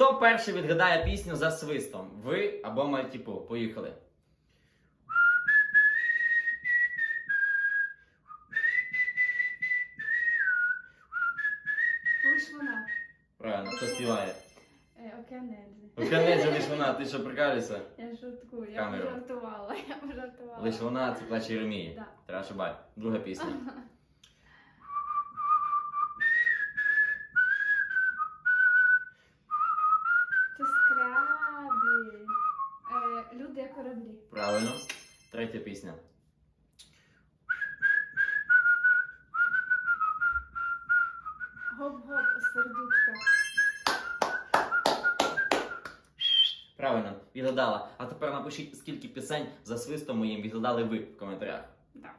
Хто перший відгадає пісню за свистом? Ви або Мальтіпу? Поїхали. Лиш вона. Правильно, хто співає? Океанельзи. Океанельзи лиш вона, ти що прикалюєшся? Я жартую, я Камеру. пожартувала, я пожартувала. Лиш вона, це плаче Єремії. Да. Треба шибати. Друга пісня. Це скрабі. Люди як кораблі. Правильно. Третя пісня. Гоп-гоп, сердючка. Правильно, відгадала. А тепер напишіть, скільки пісень за свистом моїм відгадали ви в коментарях. Да.